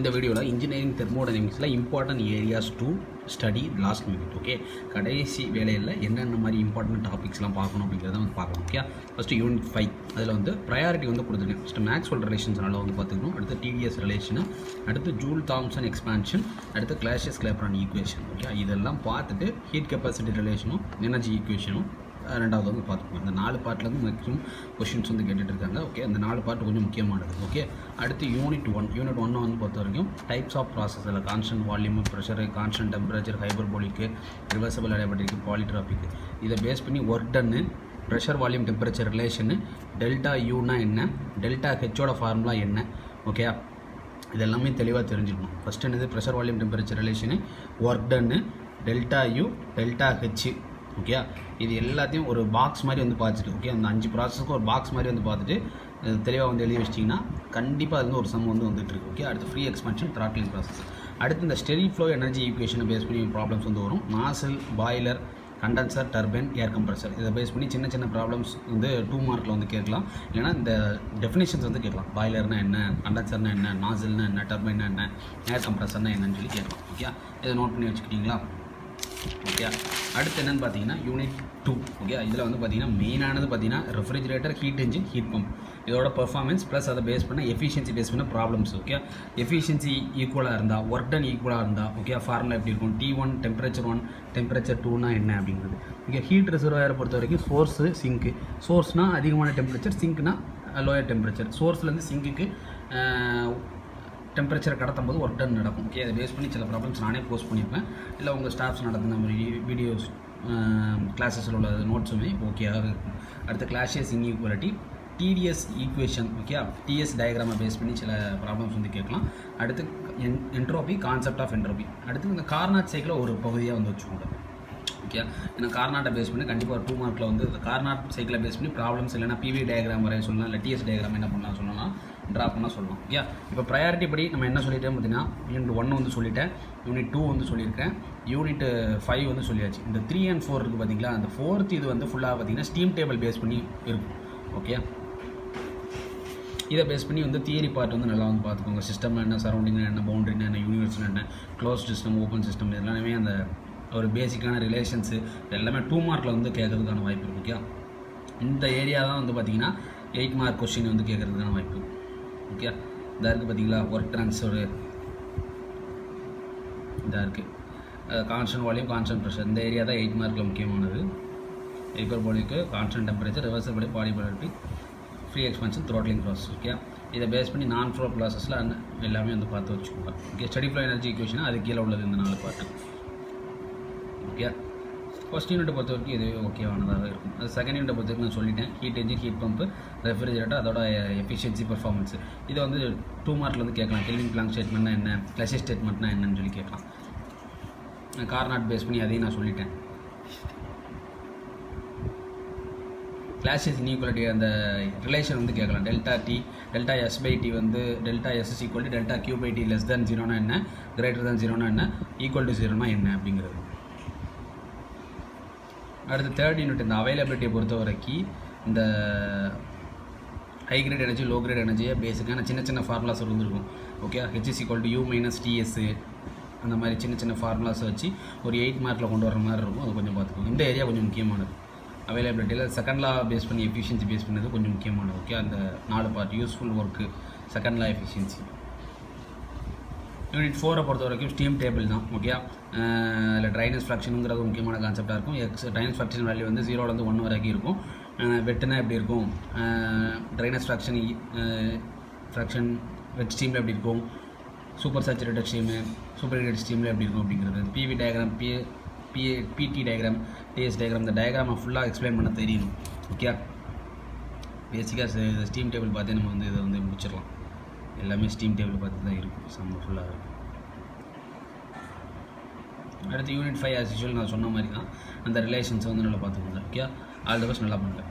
இந்த வீடியோவில் இன்ஜினியரிங் தெர்மோடைனமிக்ஸில் important areas to study last minute. Okay, கடைசி வேலையில் என்னென்ன மாதிரி இம்பார்ட்டன்ட் டாபிக்ஸ்லாம் பார்க்கணும் அப்படிங்கிறத வந்து பார்க்கணும். ஓகே, ஃபஸ்ட்டு யூனிட் 5 அதில் வந்து ப்ரையாரிட்டி வந்து கொடுத்துருக்கேன். ஃபஸ்ட்டு மேக்ஸ்வெல் ரிலேஷன்ஸ் நல்லா வந்து பார்த்துக்கணும். அடுத்து டிடிஎஸ் ரிலேஷனு, அடுத்து ஜூல் தாம்சன் எக்ஸ்பான்ஷன், அடுத்து கிளாஷியஸ் கிளாப்ரான் ஈக்குவேஷன். ஓகே, இதெல்லாம் பார்த்துட்டு ஹீட் கெப்பாசிட்டி ரிலேஷனும் எனர்ஜி ஈக்குவேஷனும் ரெண்டாவது வந்து பார்த்துக்கோங்க. இந்த 4 பார்ட்லேருந்து மேக்ஸிமம் கொஷின்ஸ் வந்து கேட்டுட்டு இருக்காங்க. ஓகே, அந்த 4 பார்ட் கொஞ்சம் முக்கியமானது. ஓகே, அடுத்து யூனிட் 1 வந்து பொறுத்த வரைக்கும் டைப்ஸ் ஆஃப் ப்ராசஸ், அதில் constant volume, pressure, constant temperature, hyperbolic, reversible adiabatic, polytropic, இதை பேஸ் பண்ணி ஒர்க் டன்னு, pressure volume temperature relation, delta யூனா என்ன, டெல்டா ஹெச்சோட ஃபார்முலா என்ன. ஓகே, இதெல்லாமே தெளிவாக தெரிஞ்சுக்கணும். ஃபஸ்ட் என்னது pressure volume temperature relation, work டன்னு, delta U, delta H. Okay, இது எல்லாத்தையும் ஒரு பாக்ஸ் மாதிரி வந்து பார்த்துட்டு, ஓகே, அந்த 5 ப்ராசஸ்க்கு ஒரு பாக்ஸ் மாதிரி வந்து பார்த்துட்டு தெளிவாக வந்து எழுதி வச்சிட்டிங்கன்னா கண்டிப்பாக அது வந்து ஒரு சம் வந்து வந்துட்டு இருக்கு. ஓகே, அடுத்து ஃப்ரீ எக்ஸ்பான்ஷன், த்ராட்லிங் ப்ராசஸ். அடுத்து இந்த ஸ்டெடி ஃப்ளோ எனர்ஜி ஈக்குவேஷனை பேஸ் பண்ணி ப்ராப்ளம்ஸ் வந்து வரும். நாசல், பாய்லர், கண்டென்சர், டர்பைன், ஏர் கம்ப்ரஸர், இதை பேஸ் பண்ணி சின்ன சின்ன ப்ராப்ளம்ஸ் வந்து 2 மார்க்கில் வந்து கேட்கலாம். இல்லைனா இந்த டெஃபினேஷன்ஸ் வந்து கேட்கலாம். பாய்லர்னா என்ன, கண்டென்சர்னா என்ன, நாசல்னா என்ன, டர்பைனா என்ன, ஏர் கம்ப்ரஸர்னா என்னன்னு சொல்லி கேட்கலாம். ஓகே, இதை நோட் பண்ணி வச்சுக்கிட்டிங்களா? ஓகே, அடுத்து என்னென்னு பார்த்தீங்கன்னா யூனிட் 2. ஓகே, இதில் வந்து பார்த்தீங்கன்னா மெயினானது பார்த்தீங்கன்னா refrigerator, heat engine, heat pump, இதோட பெர்ஃபார்மன்ஸ் ப்ளஸ் அதை பேஸ் பண்ண எஃபிஷியன்சி பேஸ் பண்ண ப்ராப்ளம்ஸ். ஓகே, எஃபிஷியன்சி ஈக்குவலாக இருந்தால், ஒர்க் டன் ஈக்குவலாக இருந்தால், ஓகே, ஃபார்முலா எப்படி இருக்கும், T1 டெம்பரேச்சர் 1 டெம்பரேச்சர் 2னா என்ன அப்படிங்கிறது. ஓகே, ஹீட் ரிசர்வாயரை பொறுத்த வரைக்கும் சோர்ஸு, சிங்க்கு. சோர்ஸ்னால் அதிகமான டெம்பரேச்சர், சிங்க்னா லோயர் டெம்பரேச்சர். சோர்ஸ்லேருந்து சிங்க்குக்கு டெம்பரேச்சரை கடத்தும் போது ஒர்க் டன் நடக்கும். ஓகே, அதை பேஸ் பண்ணி சில ப்ராப்ளம்ஸ் நானே போஸ்ட் பண்ணியிருப்பேன். இல்லை உங்கள் ஸ்டாஃப்ஸ் நடத்தின மாதிரி வீடியோஸ் கிளாஸஸில் உள்ள நோட்ஸுமே ஓகேவாக இருக்கும். அடுத்து Clausius inequality, TDS equation. Okay, TS டயக்ராமை பேஸ் பண்ணி சில ப்ராப்ளம்ஸ் வந்து கேட்கலாம். அடுத்து என்ட்ரோபி, கான்செப்ட் ஆஃப் என்ட்ரோபி. அடுத்து இந்த கார்னாட் சைக்கிளை ஒரு பகுதியாக வந்து வச்சுக்கோங்க. ஓகே, ஏன்னா கார்னாட்டை பேஸ் பண்ணி கண்டிப்பாக ஒரு 2 மார்க்கில் வந்து கார்னாட் சைக்கிளை பேஸ் பண்ணி ப்ராப்ளம்ஸ் இல்லைனா பிவி டயக்ராம் வரைய சொல்லலாம், இல்லை டிஎஸ் டயக்ராம் என்ன பண்ணலாம் சொல்லலாம், ட்ரா பண்ணால் சொல்லலாம். ஓகே, இப்போ ப்ரையாரிட்டி படி நம்ம என்ன சொல்லிட்டேன் பார்த்தீங்கன்னா, யூனிட் 1 வந்து சொல்லிட்டேன், யூனிட் 2 வந்து சொல்லியிருக்கேன், யூனிட் 5 வந்து சொல்லியாச்சு. இந்த 3 and 4 இருக்குது பார்த்தீங்களா, அந்த 4th இது வந்து ஃபுல்லாக பார்த்தீங்கன்னா ஸ்டீம் டேபிள் பேஸ் பண்ணி இருக்கும். ஓகே, இதை பேஸ் பண்ணி வந்து தியரி பார்ட் வந்து நல்லா வந்து பார்த்துக்கோங்க. சிஸ்டம் என்ன, சரௌண்டிங் என்ன, பவுண்டரினா என்ன, யூனிவர்ஸ் என்ன, க்ளோஸ் சிஸ்டம், ஓப்பன் சிஸ்டம், எல்லாமே அந்த ஒரு பேசிக்கான ரிலேஷன்ஸு எல்லாமே 2 மார்க்கில் வந்து கேட்கறதுக்கான வாய்ப்பு இருக்குது. ஓகே, இந்த ஏரியா தான் வந்து பார்த்திங்கன்னா 8 மார்க் கொஸ்டின் வந்து கேட்கறதுக்கான வாய்ப்பு. ஓகே, இதாக இருக்குது பார்த்தீங்களா, ஒர்க் ட்ரான்ஸ்ஃபரு இதாக இருக்குது, கான்ஸ்டன்ட் வால்யூம், கான்ஸ்டன்ட் ப்ரெஷர், இந்த ஏரியா தான் 8 மார்க்கில் முக்கியமானது. ஹைப்பர்போலிக்கு, கான்ஸ்டன்ட் டெம்பரேச்சர், ரிவர்சபிள் பாலிபோலாரிட்டி, free expansion, throttling process. Okay, இதை பேஸ் பண்ணி நான் ஃப்ளோ ப்ராசஸில் எல்லாமே வந்து பார்த்து வச்சுக்கோங்க. Okay, steady flow energy equation அது கீழே உள்ளது இந்த 4 பார்ட்டு. ஓகே, ஃபஸ்ட் யூனிட்டை பொறுத்த வரைக்கும் இது ஓகேவானதாக இருக்கும். அது செகண்ட் யூனிட்டை பொறுத்த வரைக்கும் நான் சொல்லிட்டேன், heat engine, heat pump, refrigerator, அதோட எஃபிஷியன்சி, பர்ஃபார்மன்ஸ். இதை வந்து 2 மார்க்கில் வந்து கேட்கலாம். கெல்வின் பிளாங்க் ஸ்டேட்மெண்ட்னா என்ன, கிளாஷியஸ் ஸ்டேட்மெண்ட்னா என்னன்னு சொல்லி கேட்கலாம். கார்னாட் பேஸ் பண்ணி அதையும் நான் சொல்லிட்டேன். கிளாஷியஸ் இன்இக்வாலிட்டி அந்த ரிலேஷன் வந்து கேட்கலாம். Delta T, delta S by T வந்து delta S is equal to delta Q by T less than 0னா என்ன, கிரேட்டர் தேன் 0னா என்ன, ஈக்குவல் டு 0னா என்ன அப்படிங்கிறது. அடுத்து தேர்ட் யூனிட் இந்த அவைலபிலிட்டியை பொறுத்த வரைக்கும் இந்த high grade energy, low grade எனர்ஜியை பேசிக்கான சின்ன சின்ன ஃபார்முலாஸ் வந்துருக்கும். Okay, H is equal to U minus டிஎஸ்ஸு, அந்த மாதிரி சின்ன சின்ன ஃபார்முலாஸை வச்சு ஒரு 8 மார்க்கில் கொண்டு வர மாதிரி இருக்கும். அது கொஞ்சம் பார்த்துக்கோங்க. இந்த ஏரியா கொஞ்சம் முக்கியமானது. அவைலபிலிட்டியில் செகண்ட் லா பேஸ் பண்ணி எஃபிஷியன்சி பேஸ் பண்ணது கொஞ்சம் முக்கியமானது. ஓகே, அந்த 4 part useful work, second law efficiency. Unit 4 பொறுத்த வரைக்கும் ஸ்டீம் டேபிள் தான். ஓகே, இல்லை ட்ரைனஸ் ஃப்ராக்ஷனுங்கிறது முக்கியமான கான்செப்டாக இருக்கும். ட்ரைனஸ் ஃப்ராக்ஷன் வேல்யூ வந்து 0லேருந்து 1 வரைக்கும் இருக்கும். வெட்டுனா எப்படி இருக்கும், ட்ரைனஸ் ஃப்ராக்ஷன் வெட் ஸ்டீமில் எப்படி இருக்கும், super saturated steam, super heated ஸ்டீமில் எப்படி இருக்கும் அப்படிங்கிறது. PV diagram, PT diagram, TS diagram, இந்த டயக்ராமை ஃபுல்லாக எக்ஸ்பிளைன் பண்ண தெரியணும். ஓகே, பேசிக்காக ஸ்டீம் டேபிள் பார்த்து நம்ம வந்து இதை வந்து முடிச்சிடலாம். எல்லாமே ஸ்டீம் டேபிள் பார்த்து தான் இருக்கும், சம்ம ஃபுல்லாக இருக்கும். அடுத்து யூனிட் 5 ஆஸ் யூஷுவல் நான் சொன்ன மாதிரி தான் அந்த ரிலேஷன்ஸை வந்து நல்லா பார்த்துக்கோங்க. ஓகே, ஆல் தி பெஸ்ட், நல்லா பண்ணுங்கள்.